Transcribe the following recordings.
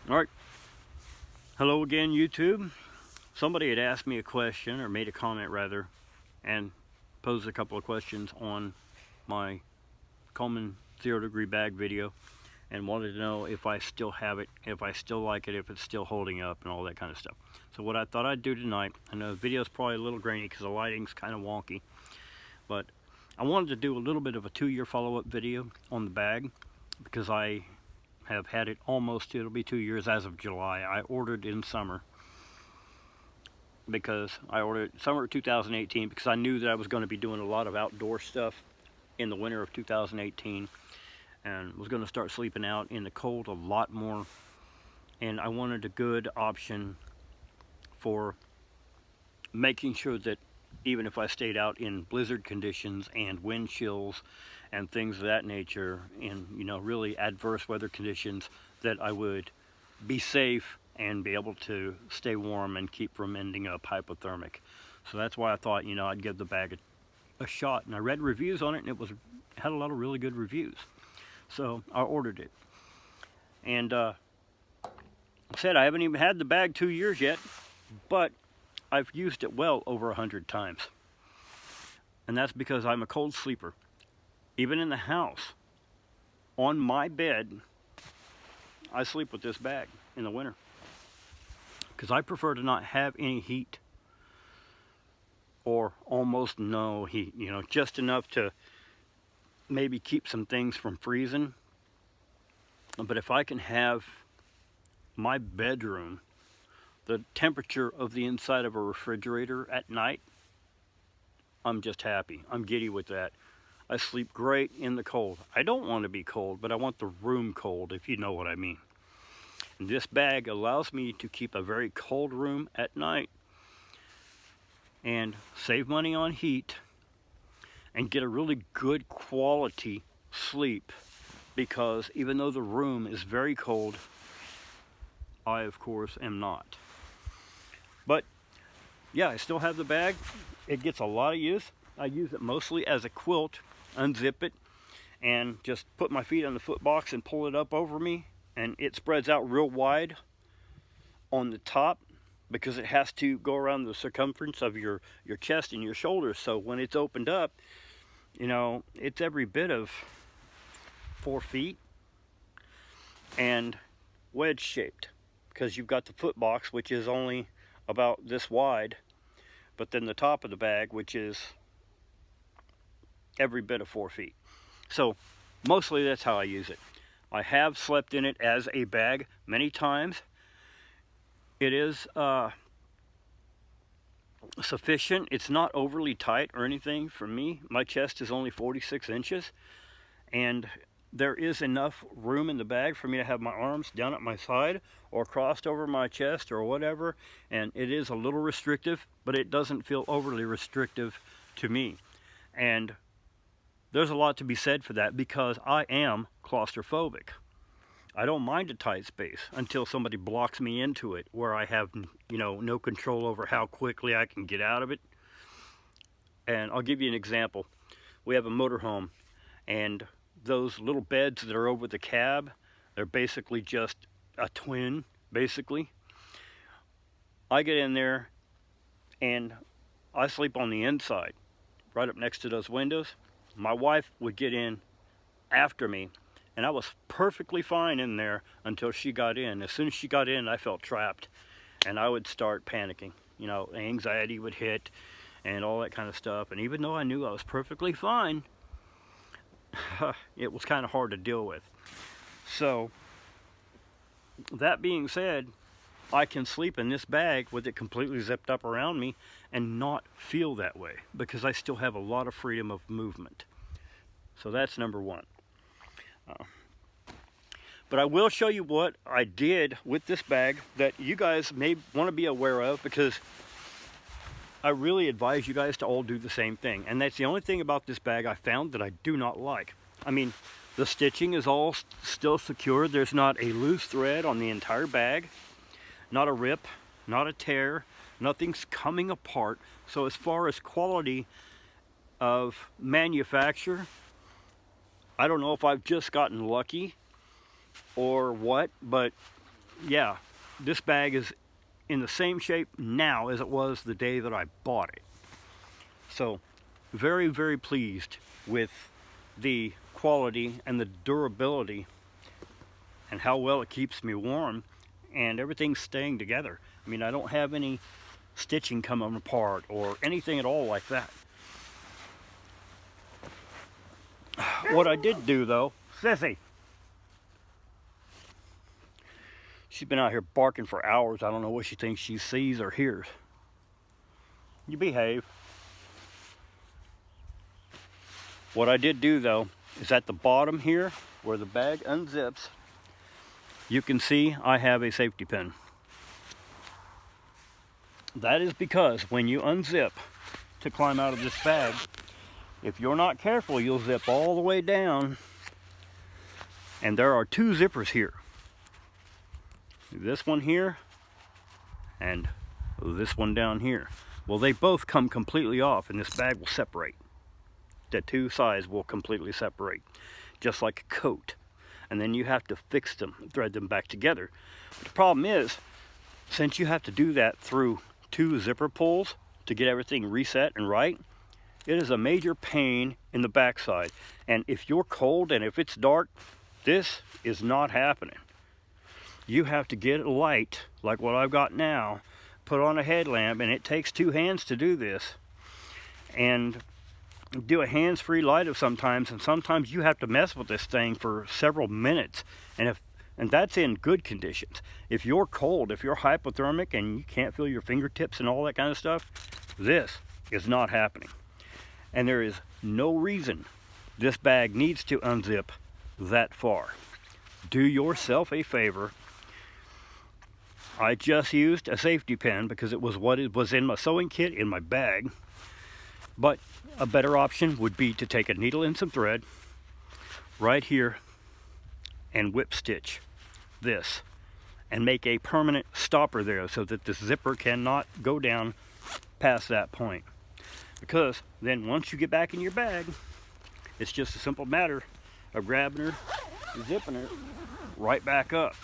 Alright, hello again YouTube. Somebody had asked me a question, or made a comment rather, and posed a couple of questions on my Coleman 0 degree bag video and wanted to know if I still have it, if I still like it, if it's still holding up and all that kind of stuff. So what I thought I'd do tonight, I know the video's probably a little grainy because the lighting's kind of wonky, but I wanted to do a little bit of a 2-year follow-up video on the bag because I have had it almost, it'll be 2 years as of July. I ordered in summer because I ordered summer of 2018 because I knew that I was going to be doing a lot of outdoor stuff in the winter of 2018 and was going to start sleeping out in the cold a lot more, and I wanted a good option for making sure that even if I stayed out in blizzard conditions and wind chills and things of that nature, in really adverse weather conditions, that I would be safe and be able to stay warm and keep from ending up hypothermic. So that's why I thought I'd give the bag a shot, and I read reviews on it and it had a lot of really good reviews, so I ordered it. And said I haven't even had the bag 2 years yet, but I've used it well over 100 times. And that's because I'm a cold sleeper. Even in the house, on my bed, I sleep with this bag in the winter. Because I prefer to not have any heat. Or almost no heat, just enough to maybe keep some things from freezing. But if I can have my bedroom the temperature of the inside of a refrigerator at night, I'm just happy. I'm giddy with that. I sleep great in the cold. I don't want to be cold, but I want the room cold, if you know what I mean. And this bag allows me to keep a very cold room at night and save money on heat and get a really good quality sleep, because even though the room is very cold, I of course am not. But yeah, I still have the bag. It gets a lot of use. I use it mostly as a quilt. Unzip it and just put my feet on the foot box and pull it up over me, and it spreads out real wide on the top because it has to go around the circumference of your chest and your shoulders. So when it's opened up, it's every bit of 4 feet and wedge shaped, because you've got the foot box, which is only about this wide, but then the top of the bag, which is every bit of 4 feet. So mostly that's how I use it. I have slept in it as a bag many times. It is sufficient. It's not overly tight or anything for me. My chest is only 46 inches, and there is enough room in the bag for me to have my arms down at my side or crossed over my chest or whatever, and it is a little restrictive, but it doesn't feel overly restrictive to me. And there's a lot to be said for that, because I am claustrophobic. I don't mind a tight space until somebody blocks me into it, where I have no control over how quickly I can get out of it. And I'll give you an example. We have a motorhome, and those little beds that are over the cab, they're basically just a twin, basically. I get in there and I sleep on the inside, right up next to those windows. My wife would get in after me, and I was perfectly fine in there until she got in. As soon as she got in, I felt trapped, and I would start panicking. Anxiety would hit and all that kind of stuff. And even though I knew I was perfectly fine, it was kind of hard to deal with. So that being said, I can sleep in this bag with it completely zipped up around me and not feel that way, because I still have a lot of freedom of movement. So that's number one. But I will show you what I did with this bag that you guys may want to be aware of, because I really advise you guys to all do the same thing. And that's the only thing about this bag I found that I do not like. I mean, the stitching is all still secure. There's not a loose thread on the entire bag, not a rip, not a tear, nothing's coming apart. So as far as quality of manufacture, I don't know if I've just gotten lucky or what, but yeah, this bag is in the same shape now as it was the day that I bought it. So very, very pleased with the quality and the durability and how well it keeps me warm, and everything's staying together. I mean, I don't have any stitching coming apart or anything at all like that. What I did do though, Sissy, she's been out here barking for hours. I don't know what she thinks she sees or hears. You behave. What I did do though is at the bottom here where the bag unzips, you can see I have a safety pin. That is because when you unzip to climb out of this bag, if you're not careful, you'll zip all the way down, and there are two zippers here. This one here and this one down here. Well, they both come completely off and this bag will separate. The two sides will completely separate, just like a coat. And then you have to fix them, thread them back together. But the problem is, since you have to do that through two zipper pulls to get everything reset and right, it is a major pain in the backside. And if you're cold and if it's dark, this is not happening. You have to get a light like what I've got now, put on a headlamp, and it takes two hands to do this, and do a hands-free light of sometimes, and sometimes you have to mess with this thing for several minutes, and that's in good conditions. If you're cold, if you're hypothermic and you can't feel your fingertips and all that kind of stuff, this is not happening. And there is no reason this bag needs to unzip that far. Do yourself a favor. I just used a safety pin because it was what it was in my sewing kit in my bag. But a better option would be to take a needle and some thread right here and whip stitch this and make a permanent stopper there so that the zipper cannot go down past that point. Because then once you get back in your bag, it's just a simple matter of grabbing her, zipping her right back up.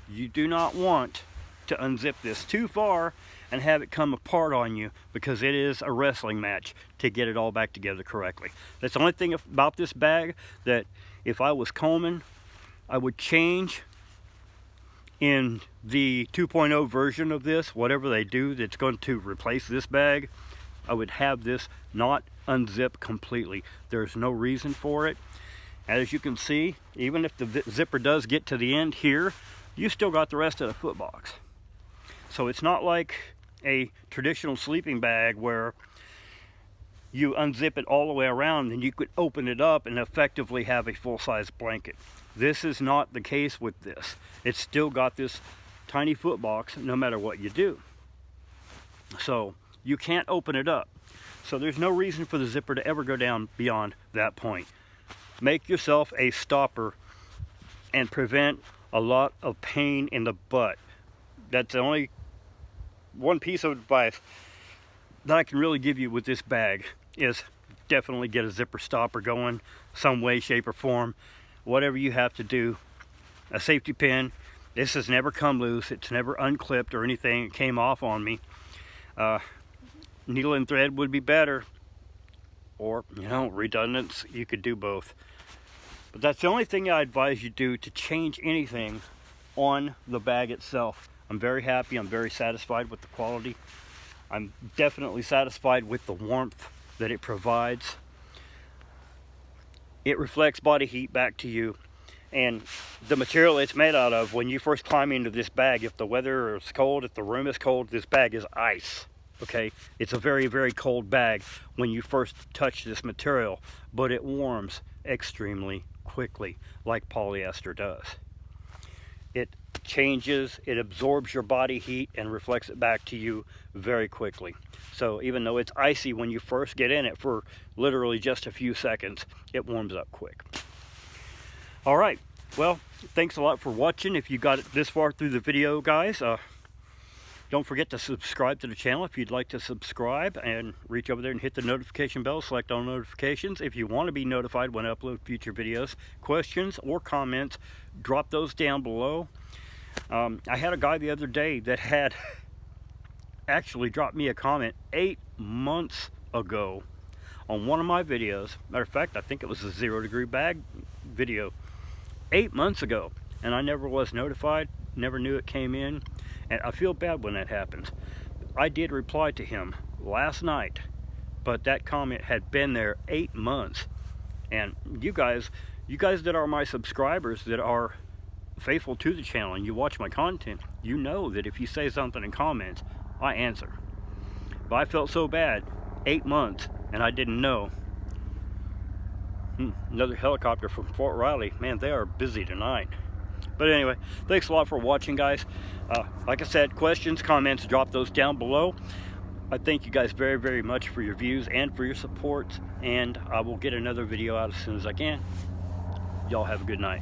You do not want to unzip this too far and have it come apart on you, because it is a wrestling match to get it all back together correctly. That's the only thing about this bag that if I was Coleman, I would change in the 2.0 version of this, whatever they do that's going to replace this bag. I would have this not unzip completely. There's no reason for it. As you can see, even if the zipper does get to the end here, you still got the rest of the foot box. So it's not like a traditional sleeping bag where you unzip it all the way around and you could open it up and effectively have a full-size blanket. This is not the case with this. It's still got this tiny foot box no matter what you do. So you can't open it up. So there's no reason for the zipper to ever go down beyond that point. Make yourself a stopper and prevent a lot of pain in the butt. That's the only one piece of advice that I can really give you with this bag, is definitely get a zipper stopper going some way, shape, or form. Whatever you have to do. A safety pin. This has never come loose. It's never unclipped or anything. It came off on me. Needle and thread would be better, or redundant. You could do both. But that's the only thing I advise you do to change anything on the bag itself. I'm very happy. I'm very satisfied with the quality. I'm definitely satisfied with the warmth that it provides. It reflects body heat back to you. And the material it's made out of, when you first climb into this bag, if the weather is cold, if the room is cold, this bag is ice. Okay, it's a very, very cold bag when you first touch this material, but it warms extremely quickly, like polyester does. It changes, it absorbs your body heat and reflects it back to you very quickly. So even though it's icy when you first get in it for literally just a few seconds, it warms up quick. All right, well, thanks a lot for watching. If you got it this far through the video, guys, don't forget to subscribe to the channel if you'd like to subscribe, and reach over there and hit the notification bell, select all notifications. If you want to be notified when I upload future videos, questions or comments, drop those down below. I had a guy the other day that had actually dropped me a comment 8 months ago on one of my videos. Matter of fact, I think it was a 0 degree bag video 8 months ago, and I never was notified, never knew it came in, and I feel bad when that happens. I did reply to him last night, but that comment had been there 8 months. And you guys that are my subscribers, that are faithful to the channel and you watch my content, you know that if you say something in comments, I answer. But I felt so bad, 8 months, and I didn't know. Another helicopter from Fort Riley. Man, they are busy tonight. But anyway, thanks a lot for watching, guys. Like I said, questions, comments, drop those down below. I thank you guys very, very much for your views and for your support, and I will get another video out as soon as I can. Y'all have a good night.